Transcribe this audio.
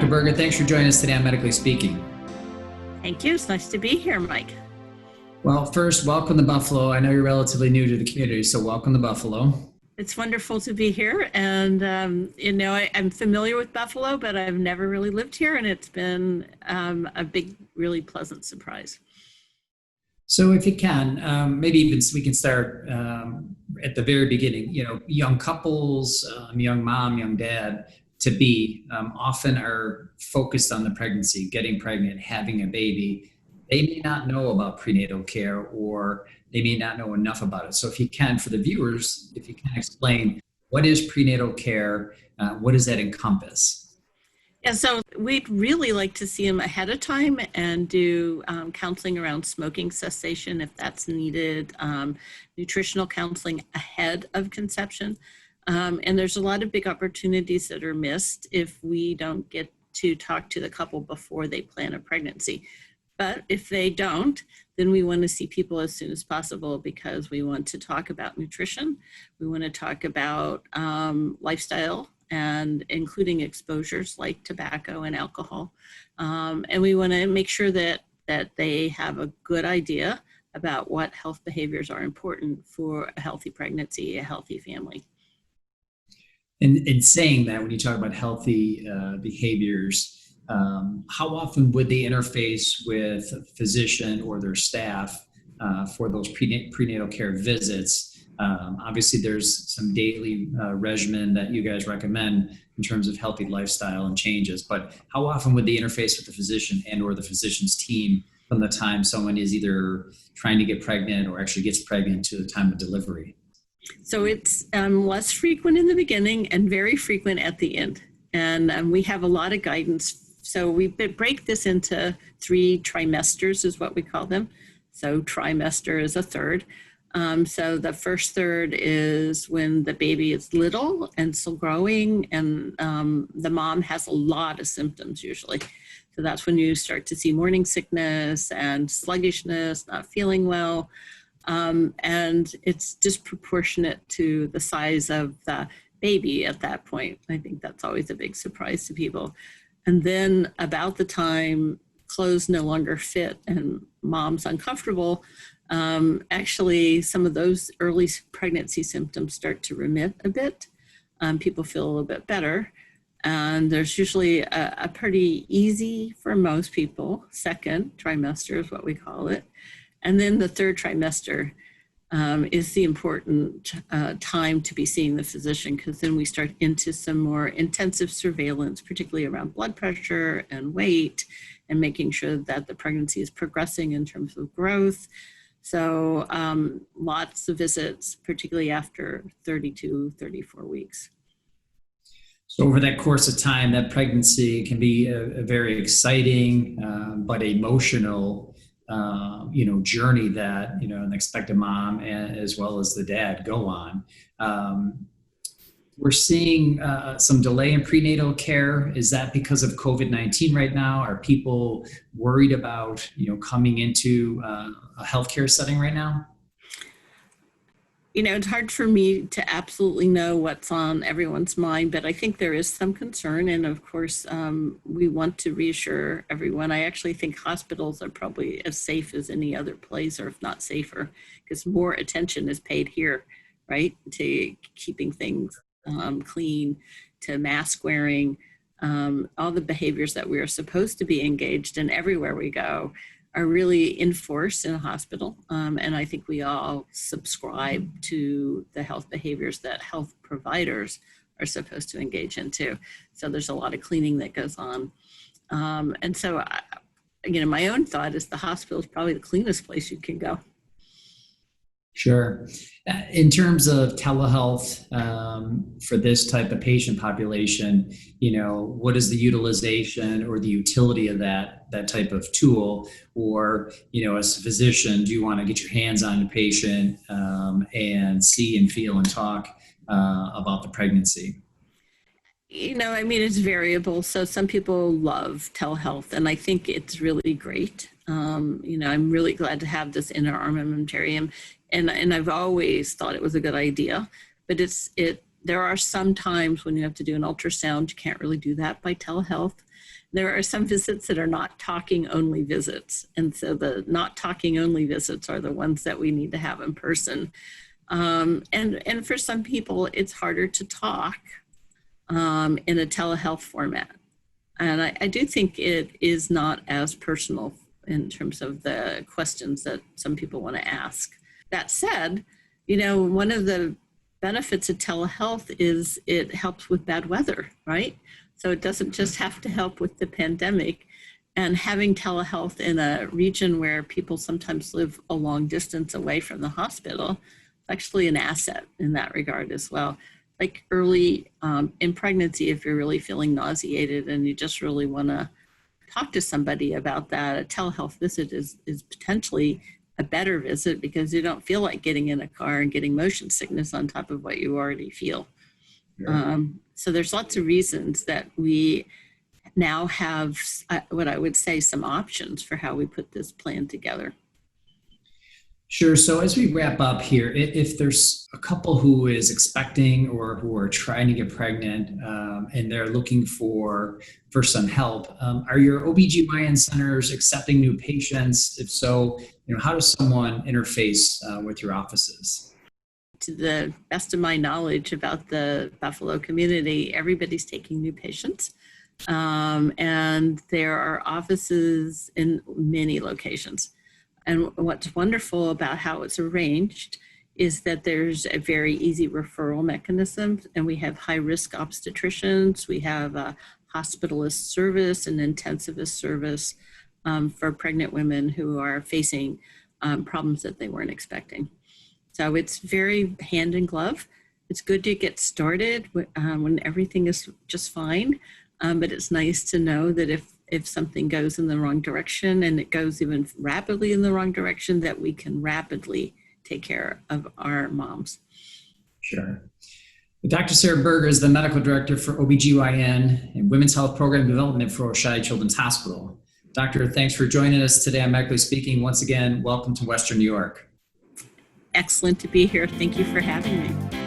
Dr. Berga, thanks for joining us today on Medically Speaking. Thank you. It's nice to be here, Mike. Well, first, welcome to Buffalo. I know you're relatively new to the community, so welcome to Buffalo. It's wonderful to be here. And, I'm familiar with Buffalo, but I've never really lived here. And it's been a big, really pleasant surprise. So if you can, maybe even we can start at the very beginning. Young couples, young mom, young dad to be often are focused on the pregnancy, getting pregnant, having a baby. They may not know about prenatal care, or they may not know enough about it. So if you can, for the viewers, if you can explain what is prenatal care, what does that encompass? Yeah, so we'd really like to see them ahead of time and do counseling around smoking cessation if that's needed, nutritional counseling ahead of conception. And there's a lot of big opportunities that are missed if we don't get to talk to the couple before they plan a pregnancy. But if they don't, then we want to see people as soon as possible, because we want to talk about nutrition. We want to talk about lifestyle, and including exposures like tobacco and alcohol. And we want to make sure that they have a good idea about what health behaviors are important for a healthy pregnancy, a healthy family. And in saying that, when you talk about healthy behaviors, how often would they interface with a physician or their staff for those prenatal care visits? Obviously, there's some daily regimen that you guys recommend in terms of healthy lifestyle and changes, but how often would they interface with the physician and or the physician's team from the time someone is either trying to get pregnant or actually gets pregnant to the time of delivery? So it's less frequent in the beginning and very frequent at the end. And we have a lot of guidance. So we break this into 3 trimesters is what we call them. So trimester is a third. So the first third is when the baby is little and still growing, and the mom has a lot of symptoms usually. So that's when you start to see morning sickness and sluggishness, not feeling well. And it's disproportionate to the size of the baby at that point. I think that's always a big surprise to people. And then about the time clothes no longer fit and mom's uncomfortable, actually some of those early pregnancy symptoms start to remit a bit. People feel a little bit better. And there's usually a pretty easy, for most people, second trimester is what we call it. And then the third trimester is the important time to be seeing the physician, because then we start into some more intensive surveillance, particularly around blood pressure and weight, and making sure that the pregnancy is progressing in terms of growth. So lots of visits, particularly after 32, 34 weeks. So over that course of time, that pregnancy can be a very exciting but emotional journey that, an expectant mom as well as the dad go on. We're seeing some delay in prenatal care. Is that because of COVID-19 right now? Are people worried about, coming into a healthcare setting right now? It's hard for me to absolutely know what's on everyone's mind, but I think there is some concern. And of course, we want to reassure everyone. I actually think hospitals are probably as safe as any other place, or if not safer, because more attention is paid here, right? To keeping things clean, to mask wearing, all the behaviors that we are supposed to be engaged in everywhere we go are really enforced in a hospital. And I think we all subscribe to the health behaviors that health providers are supposed to engage in too. So there's a lot of cleaning that goes on. And so, my own thought is the hospital is probably the cleanest place you can go. Sure. In terms of telehealth for this type of patient population, what is the utilization or the utility of that type of tool? Or, as a physician, do you want to get your hands on the patient and see and feel and talk about the pregnancy? It's variable. So some people love telehealth, and I think it's really great. I'm really glad to have this in our armamentarium. And I've always thought it was a good idea, but it There are some times when you have to do an ultrasound, you can't really do that by telehealth. There are some visits that are not talking only visits. And so the not talking only visits are the ones that we need to have in person. And for some people, it's harder to talk in a telehealth format. And I do think it is not as personal in terms of the questions that some people want to ask. That said, one of the benefits of telehealth is it helps with bad weather, right? So it doesn't just have to help with the pandemic. And having telehealth in a region where people sometimes live a long distance away from the hospital, it's actually an asset in that regard as well. Like early in pregnancy, if you're really feeling nauseated and you just really want to talk to somebody about that, a telehealth visit is potentially a better visit because you don't feel like getting in a car and getting motion sickness on top of what you already feel. Yeah. So there's lots of reasons that we now have what I would say some options for how we put this plan together. Sure. So as we wrap up here, if there's a couple who is expecting or who are trying to get pregnant and they're looking for some help, are your OBGYN centers accepting new patients? If so, how does someone interface with your offices? To the best of my knowledge about the Buffalo community, everybody's taking new patients. And there are offices in many locations. And what's wonderful about how it's arranged is that there's a very easy referral mechanism, and we have high-risk obstetricians, we have a hospitalist service and intensivist service for pregnant women who are facing problems that they weren't expecting. So it's very hand in glove. It's good to get started when everything is just fine, but it's nice to know that if something goes in the wrong direction and it goes even rapidly in the wrong direction, that we can rapidly take care of our moms. Sure. Dr. Sarah Berga is the medical director for OBGYN and Women's Health Program Development for Oshai Children's Hospital. Doctor, thanks for joining us today on Medically Speaking. Once again, welcome to Western New York. Excellent to be here. Thank you for having me.